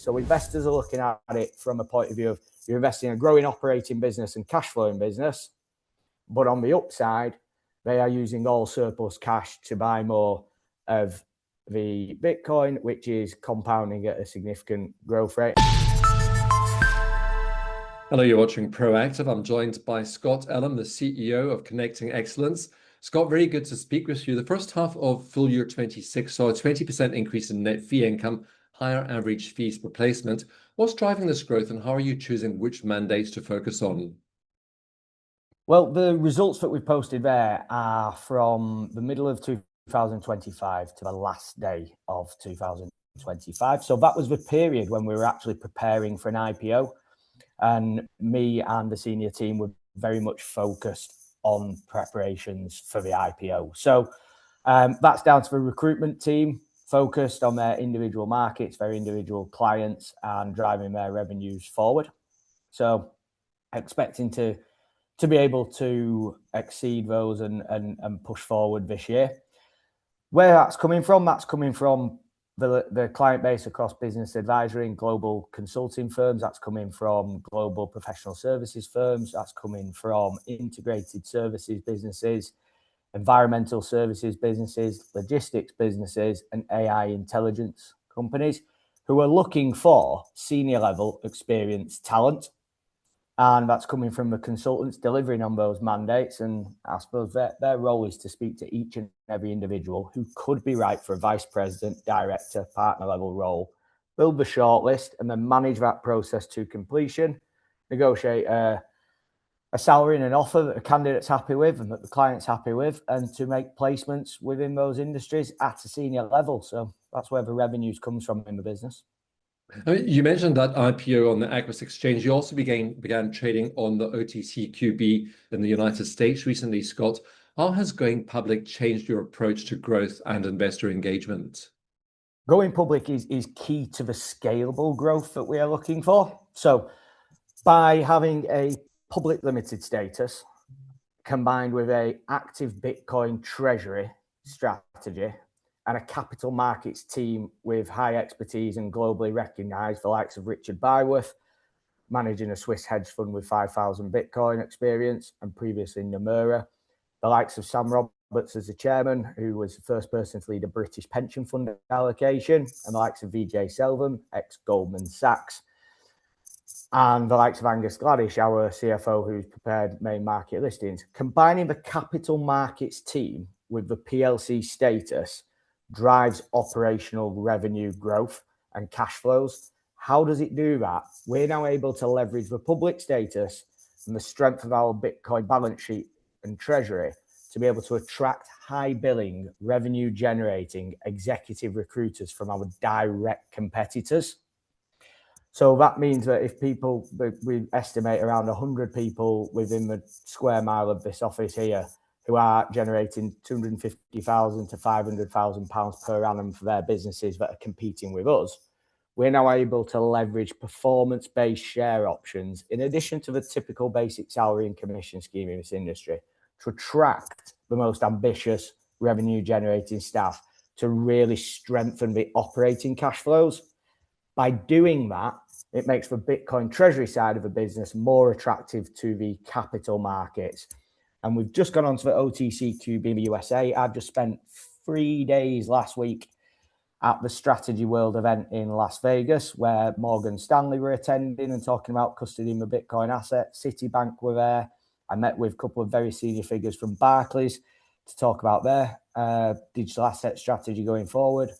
So investors are looking at it from a point of view of you're investing in a growing operating business and cash flowing business, but on the upside, they are using all surplus cash to buy more of the Bitcoin, which is compounding at a significant growth rate. Hello, you're watching Proactive. I'm joined by Scott Ellam, the CEO of Connecting Excellence. Scott, very good to speak with you. The first half of full year 26 saw a 20% increase in net fee income, higher average fees per placement. What's driving this growth and how are you choosing which mandates to focus on? Well, the results that we've posted there are from the middle of 2025 to the last day of 2025. So that was the period when we were actually preparing for an IPO. And me and the senior team were very much focused on preparations for the IPO. So that's down to the recruitment team, focused on their individual markets, their individual clients, and driving their revenues forward. So expecting to be able to exceed those and push forward this year. Where that's coming from the client base across business advisory and global consulting firms. That's coming from global professional services firms. That's coming from integrated services businesses, environmental services businesses, logistics businesses, and AI intelligence companies who are looking for senior level experienced talent. And that's coming from the consultants delivering on those mandates. And I suppose their role is to speak to each and every individual who could be right for a vice president, director, partner level role, build the shortlist, and then manage that process to completion, negotiate a salary and an offer that the candidate's happy with and that the client's happy with, and to make placements within those industries at a senior level. So that's where the revenues comes from in the business. You mentioned that IPO on the Aquis Exchange. You also began trading on the OTCQB in the United States recently, Scott. How has going public changed your approach to growth and investor engagement? Going public is key to the scalable growth that we are looking for. So by having a public limited status combined with an active Bitcoin treasury strategy and a capital markets team with high expertise and globally recognized, the likes of Richard Byworth, managing a Swiss hedge fund with 5,000 Bitcoin experience, and previously Nomura, the likes of Sam Roberts as the chairman, who was the first person to lead a British pension fund allocation, and the likes of Vijay Selvam, ex-Goldman Sachs, and the likes of Angus Gladish, our CFO, who's prepared main market listings. Combining the capital markets team with the PLC status drives operational revenue growth and cash flows. How does it do that? We're now able to leverage the public status and the strength of our Bitcoin balance sheet and treasury to be able to attract high billing, revenue generating executive recruiters from our direct competitors. So that means that if we estimate around 100 people within the square mile of this office here who are generating £250,000 to £500,000 per annum for their businesses that are competing with us, we're now able to leverage performance-based share options in addition to the typical basic salary and commission scheme in this industry to attract the most ambitious revenue-generating staff to really strengthen the operating cash flows. By doing that, it makes the Bitcoin treasury side of the business more attractive to the capital markets. And we've just gone on to the OTCQB in the USA. I've just spent 3 days last week at the Strategy World event in Las Vegas, where Morgan Stanley were attending and talking about custodying the Bitcoin asset. Citibank were there. I met with a couple of very senior figures from Barclays to talk about their digital asset strategy going forward.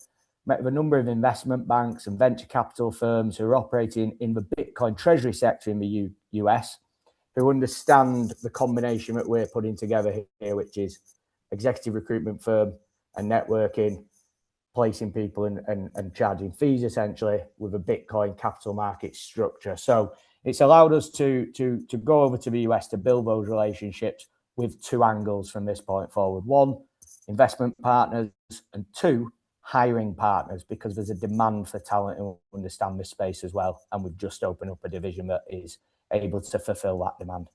Met with a number of investment banks and venture capital firms who are operating in the Bitcoin treasury sector in the US, who understand the combination that we're putting together here, which is executive recruitment firm and networking, placing people and charging fees essentially with a Bitcoin capital market structure. So it's allowed us to go over to the US to build those relationships with two angles from this point forward. One, investment partners, and two, hiring partners, because there's a demand for talent who understand this space as well. And we've just opened up a division that is able to fulfill that demand.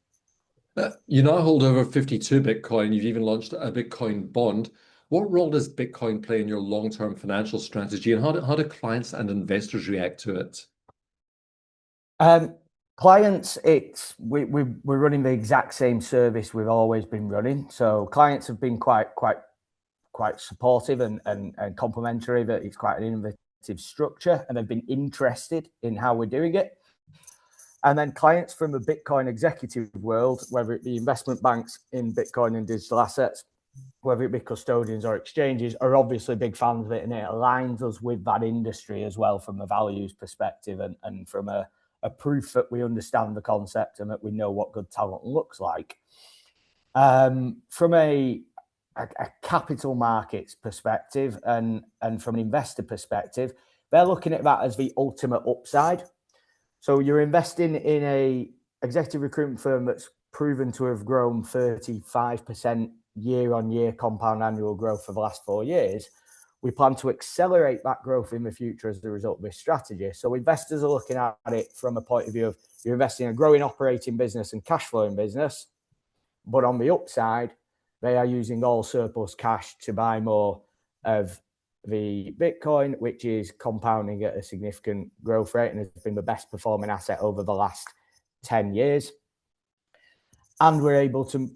You now hold over 52 Bitcoin. You've even launched a Bitcoin bond. What role does Bitcoin play in your long-term financial strategy, and how do clients and investors react to it? Clients, we're running the exact same service we've always been running. So clients have been quite supportive and complimentary. That it's quite an innovative structure, and they've been interested in how we're doing it. And then clients from the Bitcoin executive world, whether it be investment banks in Bitcoin and digital assets, whether it be custodians or exchanges, are obviously big fans of it, and it aligns us with that industry as well from a values perspective and from a proof that we understand the concept and that we know what good talent looks like. From a capital markets perspective and from an investor perspective, they're looking at that as the ultimate upside. So you're investing in a executive recruitment firm that's proven to have grown 35% year-on-year compound annual growth for the last 4 years. We plan to accelerate that growth in the future as a result of this strategy. So investors are looking at it from a point of view of you're investing in a growing operating business and cash flowing business, but on the upside, they are using all surplus cash to buy more of the Bitcoin, which is compounding at a significant growth rate and has been the best performing asset over the last 10 years. And we're able to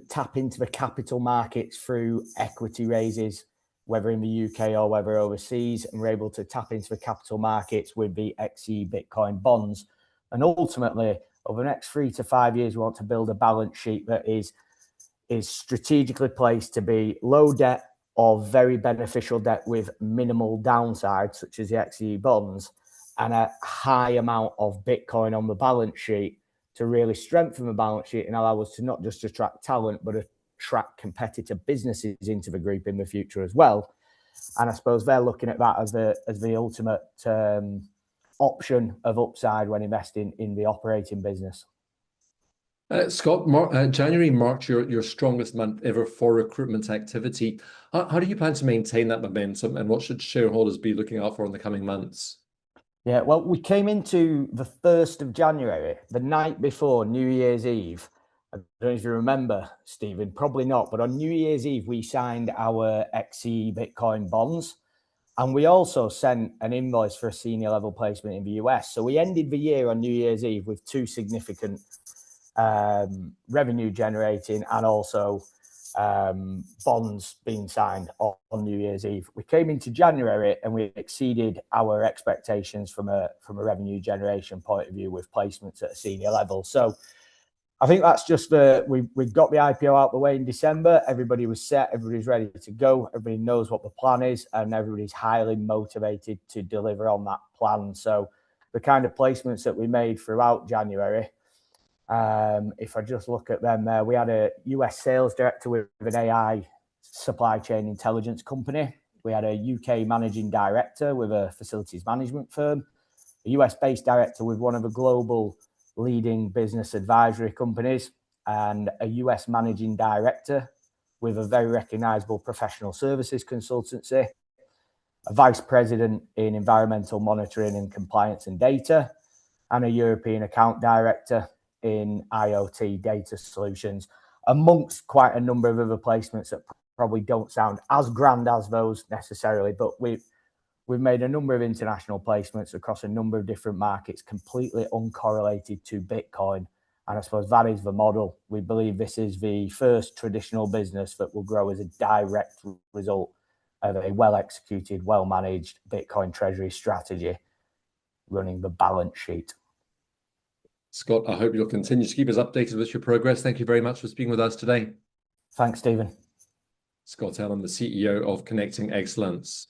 tap into the capital markets through equity raises, whether in the UK or whether overseas, and we're able to tap into the capital markets with the XE Bitcoin bonds. And ultimately, over the next 3 to 5 years, we want to build a balance sheet that is strategically placed to be low debt or very beneficial debt with minimal downside, such as the XE bonds, and a high amount of Bitcoin on the balance sheet to really strengthen the balance sheet and allow us to not just attract talent, but attract competitor businesses into the group in the future as well. And I suppose they're looking at that as the ultimate option of upside when investing in the operating business. Scott, January marked your strongest month ever for recruitment activity. How do you plan to maintain that momentum, and what should shareholders be looking out for in the coming months? Yeah, well, we came into the 1st of January, the night before New Year's Eve. I don't know if you remember, Stephen, probably not, but on New Year's Eve, we signed our XE Bitcoin bonds, and we also sent an invoice for a senior level placement in the US. So we ended the year on New Year's Eve with 2 significant revenue generating and also bonds being signed on New Year's Eve. We came into January and we exceeded our expectations from a revenue generation point of view with placements at a senior level. So I think that's just we got the IPO out the way in December. Everybody was set, everybody's ready to go, everybody knows what the plan is, and everybody's highly motivated to deliver on that plan. So the kind of placements that we made throughout January, if I just look at them there, we had a US sales director with an AI supply chain intelligence company. We had a UK managing director with a facilities management firm, a US based director with one of the global leading business advisory companies, and a US managing director with a very recognizable professional services consultancy, a vice president in environmental monitoring and compliance and data, and a European account director in IoT data solutions, amongst quite a number of other placements that probably don't sound as grand as those necessarily, but we've made a number of international placements across a number of different markets, completely uncorrelated to Bitcoin. And I suppose that is the model. We believe this is the first traditional business that will grow as a direct result of a well-executed, well-managed Bitcoin treasury strategy running the balance sheet. Scott, I hope you'll continue to keep us updated with your progress. Thank you very much for speaking with us today. Thanks, Stephen. Scott Ellam, the CEO of Connecting Excellence.